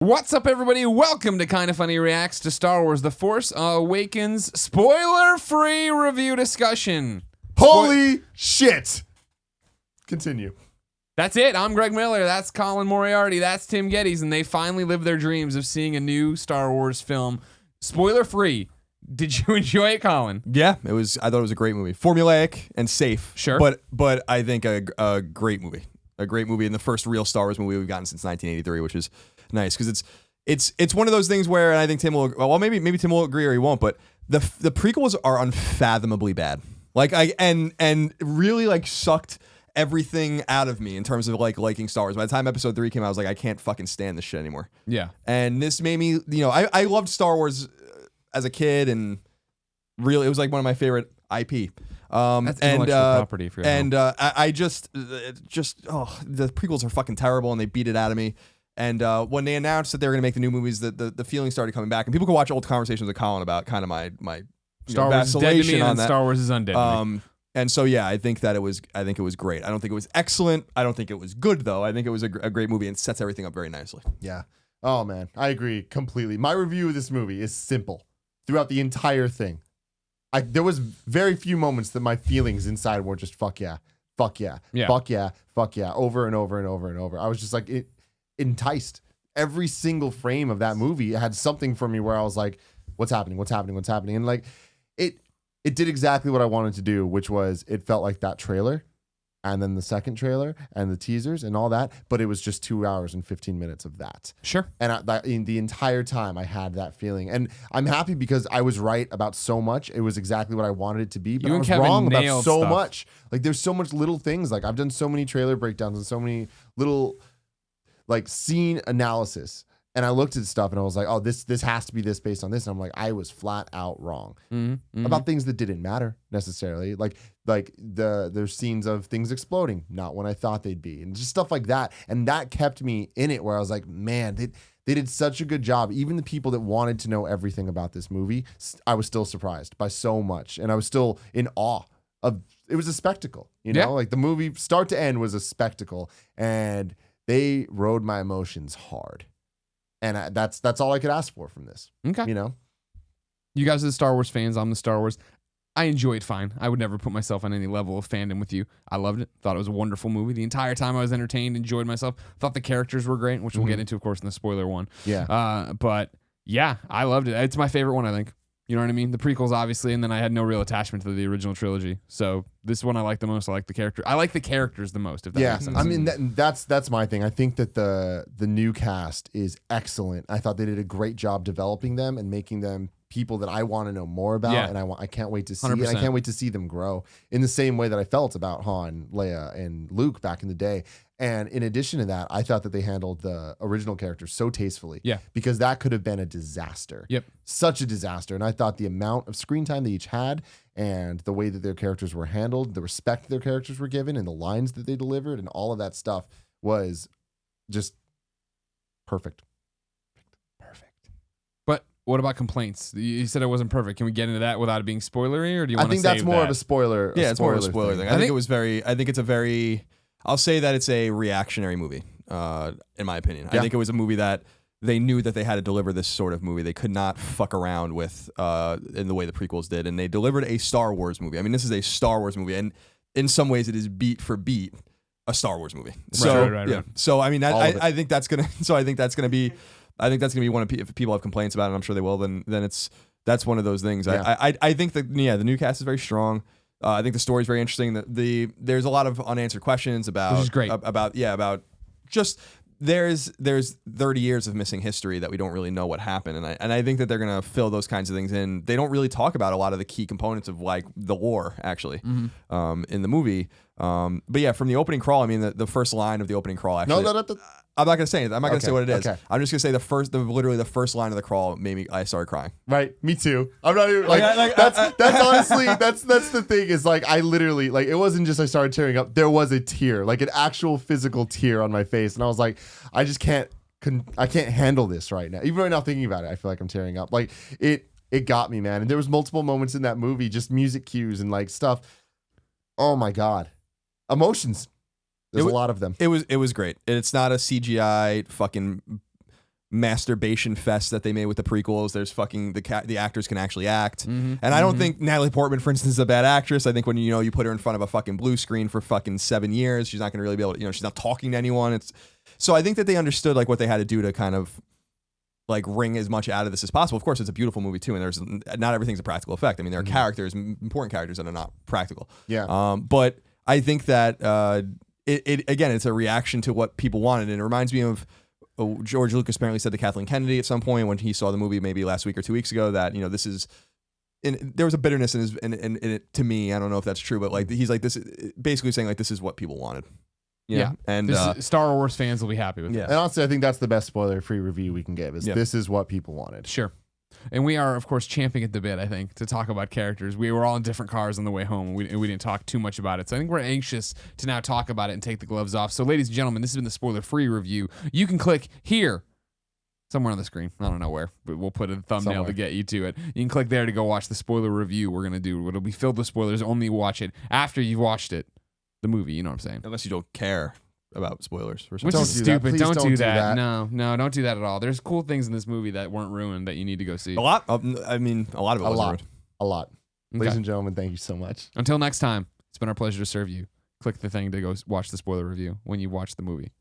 What's up, everybody? Welcome to Kinda Funny Reacts to Star Wars The Force Awakens spoiler-free review discussion. Holy shit! Continue. That's it. I'm Greg Miller. That's Colin Moriarty. That's Tim Gettys. And they finally lived their dreams of seeing a new Star Wars film spoiler-free. Did you enjoy it, Colin? Yeah, it was. I thought it was a great movie. Formulaic and safe. Sure. But I think a great movie. A great movie, and the first real Star Wars movie we've gotten since 1983, which is nice because it's one of those things where, and I think Tim will. Well, maybe Tim will agree or he won't. But the prequels are unfathomably bad. Like and really like sucked everything out of me in terms of like liking Star Wars. By the time Episode 3 came out, I was like, I can't fucking stand this shit anymore. Yeah. And this made me, I loved Star Wars as a kid, and really it was like one of my favorite IP. That's intellectual property for you. And I just the prequels are fucking terrible, and they beat it out of me. And when they announced that they were going to make the new movies, the feeling started coming back. And people can watch old conversations with Colin about kind of my Star Wars is dead to me, and that. Star Wars is undead to me. And so yeah, I think it was great. I don't think it was excellent. I don't think it was good though. I think it was a great movie and sets everything up very nicely. Yeah. Oh man, I agree completely. My review of this movie is simple throughout the entire thing. There was very few moments that my feelings inside were just fuck yeah, fuck yeah, fuck yeah, fuck yeah, over and over and over and over. I was just like enticed. Every single frame of that movie had something for me where I was like, what's happening? What's happening? What's happening? And like it did exactly what I wanted to do, which was it felt like that trailer and then the second trailer and the teasers and all that, but it was just 2 hours and 15 minutes of that. Sure. And in the entire time I had that feeling. And I'm happy because I was right about so much. It was exactly what I wanted it to be, but I was wrong about so much. Like there's so much little things. Like I've done so many trailer breakdowns and so many little like scene analysis. And I looked at stuff and I was like, oh, this has to be this based on this. And I'm like, I was flat out wrong about things that didn't matter necessarily. Like there's scenes of things exploding, not when I thought they'd be, and just stuff like that. And that kept me in it where I was like, man, they did such a good job. Even the people that wanted to know everything about this movie, I was still surprised by so much. And I was still in awe of, it was a spectacle, like the movie start to end was a spectacle, and they rode my emotions hard. And that's all I could ask for from this. Okay. You guys are the Star Wars fans. I'm the Star Wars. I enjoy it fine. I would never put myself on any level of fandom with you. I loved it. Thought it was a wonderful movie. The entire time I was entertained, enjoyed myself. Thought the characters were great, which we'll get into, of course, in the spoiler one. Yeah. But yeah, I loved it. It's my favorite one, I think. You know what I mean? The prequels, obviously, and then I had no real attachment to the original trilogy. So this one I like the most. I like the character. I like the characters the most, if that makes sense. I mean, that's my thing. I think that the new cast is excellent. I thought they did a great job developing them and making them people that I want to know more about, and I can't wait to see. 100%. And I can't wait to see them grow in the same way that I felt about Han, Leia, and Luke back in the day. And in addition to that, I thought that they handled the original characters so tastefully. Yeah. Because that could have been a disaster. Yep. Such a disaster. And I thought the amount of screen time they each had and the way that their characters were handled, the respect their characters were given, and the lines that they delivered, and all of that stuff was just perfect. But what about complaints? You said it wasn't perfect. Can we get into that without it being spoilery, or do you want to save that? I think that's more of a spoiler. Yeah, it's more of a spoiler thing. I think it's a very. I'll say that it's a reactionary movie, in my opinion. Yeah. I think it was a movie that they knew that they had to deliver this sort of movie. They could not fuck around with in the way the prequels did, and they delivered a Star Wars movie. I mean, this is a Star Wars movie, and in some ways, it is beat for beat a Star Wars movie. So right. So I mean, I think that's gonna. So I think that's gonna be. I think that's gonna be one of if people have complaints about it. And I'm sure they will. Then that's one of those things. Yeah. I think that the new cast is very strong. I think the story is very interesting. There's a lot of unanswered questions about, which is great. About just there's 30 years of missing history that we don't really know what happened, and I think that they're gonna fill those kinds of things in. They don't really talk about a lot of the key components of like the war actually in the movie. But yeah, from the opening crawl, I mean the first line of the opening crawl actually. I'm not gonna say it. I'm not gonna say what it is. Okay. I'm just gonna say literally the first line of the crawl I started crying. Right, me too. I'm not even that's honestly that's the thing is like I literally like it wasn't just I started tearing up. There was a tear, like an actual physical tear on my face, and I was like, I just can't handle this right now. Even right now thinking about it, I feel like I'm tearing up. Like it got me, man. And there was multiple moments in that movie, just music cues and like stuff. Oh my god, emotions. There's a lot of them. It was great. It's not a CGI fucking masturbation fest that they made with the prequels. There's fucking the actors can actually act, and I don't think Natalie Portman, for instance, is a bad actress. I think when you put her in front of a fucking blue screen for fucking 7 years, she's not gonna really be able to, she's not talking to anyone. So I think that they understood like what they had to do to kind of like wring as much out of this as possible. Of course, it's a beautiful movie too, and there's not everything's a practical effect. I mean, there are characters, important characters that are not practical. Yeah. But I think that it again, it's a reaction to what people wanted, and it reminds me of. George Lucas apparently said to Kathleen Kennedy at some point when he saw the movie maybe last week or 2 weeks ago that this is, and there was a bitterness in it to me. I don't know if that's true, but like he's like this, basically saying like this is what people wanted. Yeah, and Star Wars fans will be happy with it. And honestly, I think that's the best spoiler-free review we can give. This is what people wanted. Sure. And we are, of course, champing at the bit, I think, to talk about characters. We were all in different cars on the way home. We didn't talk too much about it. So I think we're anxious to now talk about it and take the gloves off. So, ladies and gentlemen, this has been the spoiler-free review. You can click here, somewhere on the screen. I don't know where, but we'll put a thumbnail to get you to it. You can click there to go watch the spoiler review we're going to do. It'll be filled with spoilers. Only watch it after you've watched it, the movie. You know what I'm saying? Unless you don't care about spoilers. Which is stupid. Don't do that. No, don't do that at all. There's cool things in this movie that weren't ruined that you need to go see. A lot of it wasn't ruined. A lot. Okay. Ladies and gentlemen, thank you so much. Until next time, it's been our pleasure to serve you. Click the thing to go watch the spoiler review when you watch the movie.